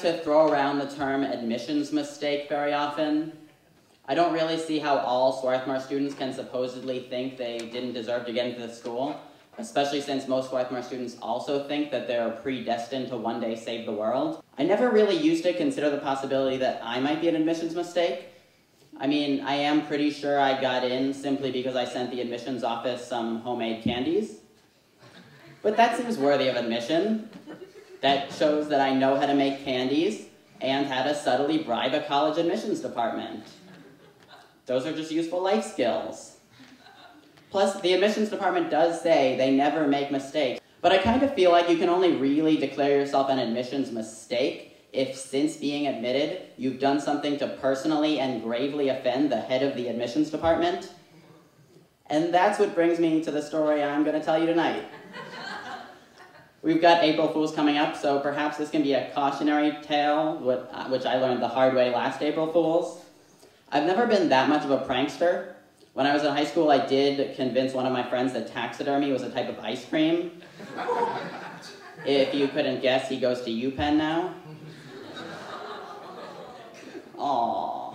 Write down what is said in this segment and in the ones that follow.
like to throw around the term admissions mistake very often. I don't really see how all Swarthmore students can supposedly think they didn't deserve to get into the school, especially since most Swarthmore students also think that they're predestined to one day save the world. I never really used to consider the possibility that I might be an admissions mistake. I mean, I am pretty sure I got in simply because I sent the admissions office some homemade candies. But that seems worthy of admission. That shows that I know how to make candies and how to subtly bribe a college admissions department. Those are just useful life skills. Plus, the admissions department does say they never make mistakes, but I kind of feel like you can only really declare yourself an admissions mistake if, since being admitted, you've done something to personally and gravely offend the head of the admissions department. And that's what brings me to the story I'm going to tell you tonight. We've got April Fools coming up, so perhaps this can be a cautionary tale, which I learned the hard way last April Fools. I've never been that much of a prankster. When I was in high school, I did convince one of my friends that taxidermy was a type of ice cream. If you couldn't guess, he goes to UPenn now. Aww.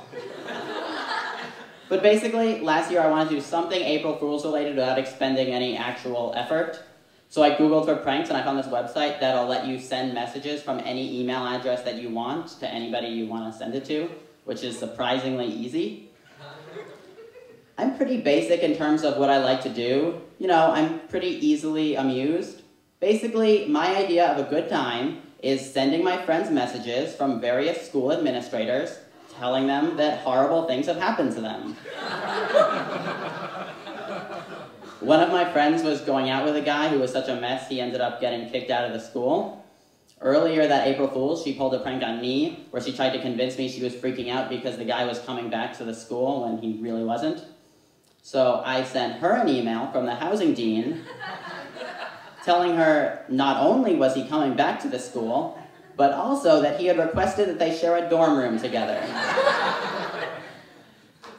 But basically, last year I wanted to do something April Fools related without expending any actual effort. So I Googled for pranks, and I found this website that'll let you send messages from any email address that you want to anybody you want to send it to, which is surprisingly easy. I'm pretty basic in terms of what I like to do. You know, I'm pretty easily amused. Basically, my idea of a good time is sending my friends messages from various school administrators telling them that horrible things have happened to them. One of my friends was going out with a guy who was such a mess he ended up getting kicked out of the school. Earlier that April Fool's, she pulled a prank on me where she tried to convince me she was freaking out because the guy was coming back to the school when he really wasn't. So I sent her an email from the housing dean telling her not only was he coming back to the school, but also that he had requested that they share a dorm room together.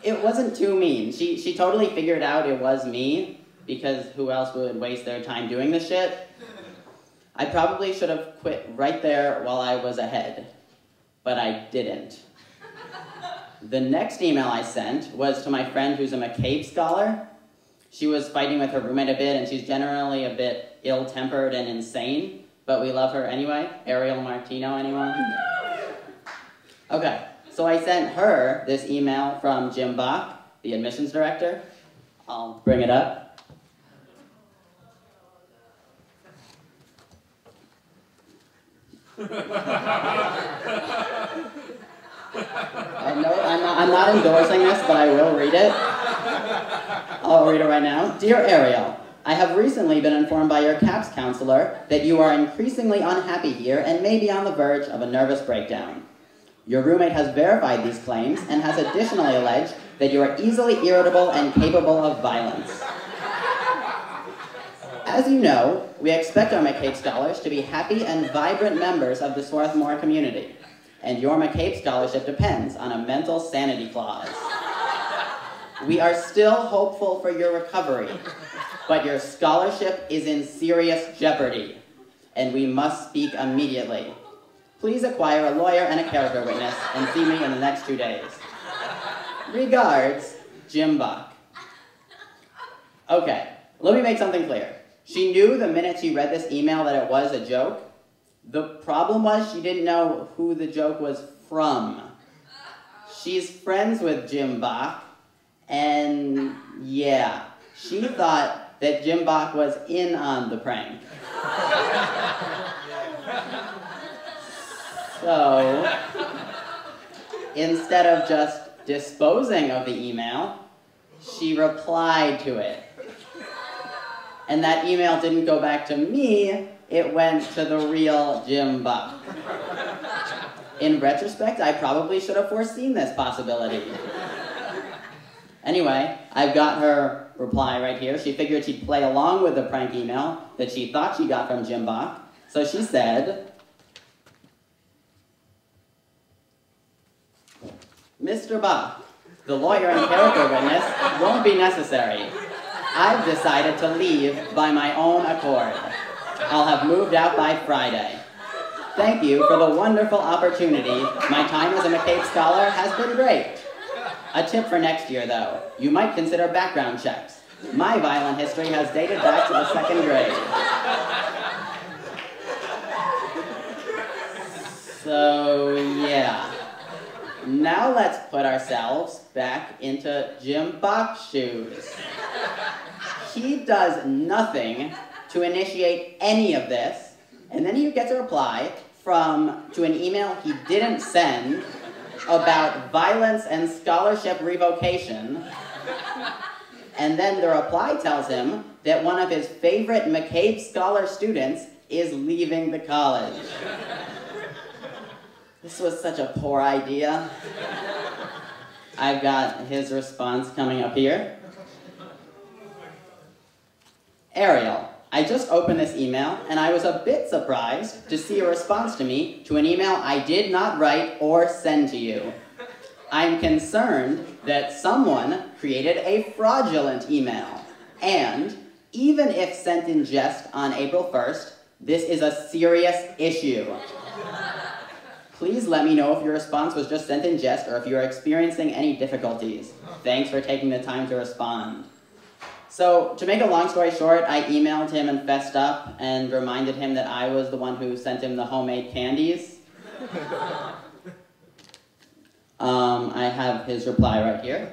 It wasn't too mean. She totally figured out it was me, because who else would waste their time doing this shit? I probably should have quit right there while I was ahead, but I didn't. The next email I sent was to my friend who's a McCabe scholar. She was fighting with her roommate a bit, and she's generally a bit ill-tempered and insane, but we love her anyway. Ariel Martino, anyone? Okay, so I sent her this email from Jim Bach, the admissions director. I'll bring it up. I'm not endorsing this, but I will read it. I'll read it right now. Dear Ariel, I have recently been informed by your CAPS counselor that you are increasingly unhappy here and may be on the verge of a nervous breakdown. Your roommate has verified these claims and has additionally alleged that you are easily irritable and capable of violence. As you know, we expect our McCabe scholars to be happy and vibrant members of the Swarthmore community, and your McCabe scholarship depends on a mental sanity clause. We are still hopeful for your recovery, but your scholarship is in serious jeopardy, and we must speak immediately. Please acquire a lawyer and a character witness and see me in the next 2 days. Regards, Jim Bach. Okay, let me make something clear. She knew the minute she read this email that it was a joke. The problem was she didn't know who the joke was from. She's friends with Jim Bach, and yeah, she thought that Jim Bach was in on the prank. So, instead of just disposing of the email, she replied to it. And that email didn't go back to me, it went to the real Jim Bach. In retrospect, I probably should have foreseen this possibility. Anyway, I've got her reply right here. She figured she'd play along with the prank email that she thought she got from Jim Bach. So she said, Mr. Bach, the lawyer and character witness won't be necessary. I've decided to leave by my own accord. I'll have moved out by Friday. Thank you for the wonderful opportunity. My time as a McCabe Scholar has been great. A tip for next year, though. You might consider background checks. My violent history has dated back to the 2nd grade. So, yeah. Now let's put ourselves back into Jim Bach's shoes. He does nothing to initiate any of this, and then he gets a reply to an email he didn't send about violence and scholarship revocation, and then the reply tells him that one of his favorite McCabe Scholar students is leaving the college. This was such a poor idea. I've got his response coming up here. Ariel, I just opened this email, and I was a bit surprised to see a response to me to an email I did not write or send to you. I'm concerned that someone created a fraudulent email, and even if sent in jest on April 1st, this is a serious issue. Please let me know if your response was just sent in jest or if you're experiencing any difficulties. Thanks for taking the time to respond. So, to make a long story short, I emailed him and fessed up and reminded him that I was the one who sent him the homemade candies. I have his reply right here.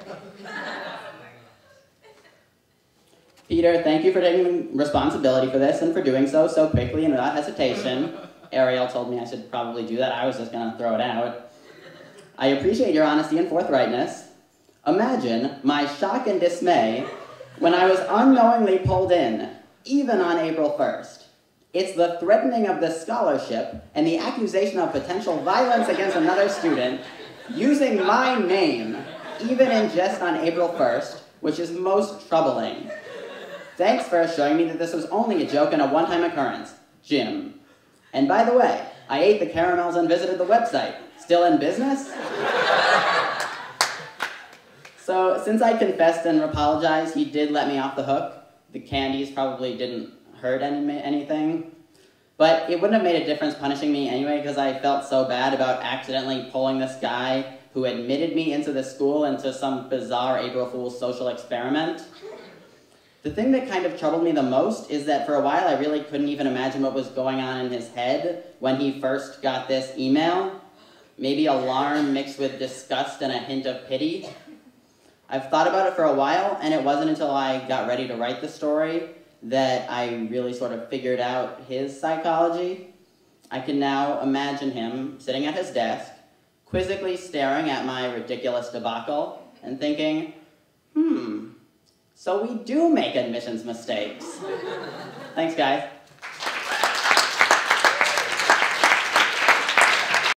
Peter, thank you for taking responsibility for this and for doing so quickly and without hesitation. Ariel told me I should probably do that. I was just going to throw it out. I appreciate your honesty and forthrightness. Imagine my shock and dismay when I was unknowingly pulled in, even on April 1st. It's the threatening of the scholarship and the accusation of potential violence against another student using my name, even in jest on April 1st, which is most troubling. Thanks for assuring me that this was only a joke and a one-time occurrence. Jim. And by the way, I ate the caramels and visited the website. Still in business? So, since I confessed and apologized, he did let me off the hook. The candies probably didn't hurt anything. But it wouldn't have made a difference punishing me anyway, because I felt so bad about accidentally pulling this guy who admitted me into the school into some bizarre April Fool's social experiment. The thing that kind of troubled me the most is that for a while I really couldn't even imagine what was going on in his head when he first got this email. Maybe alarm mixed with disgust and a hint of pity. I've thought about it for a while, and it wasn't until I got ready to write the story that I really sort of figured out his psychology. I can now imagine him sitting at his desk, quizzically staring at my ridiculous debacle, and thinking, so we do make admissions mistakes. Thanks, guys.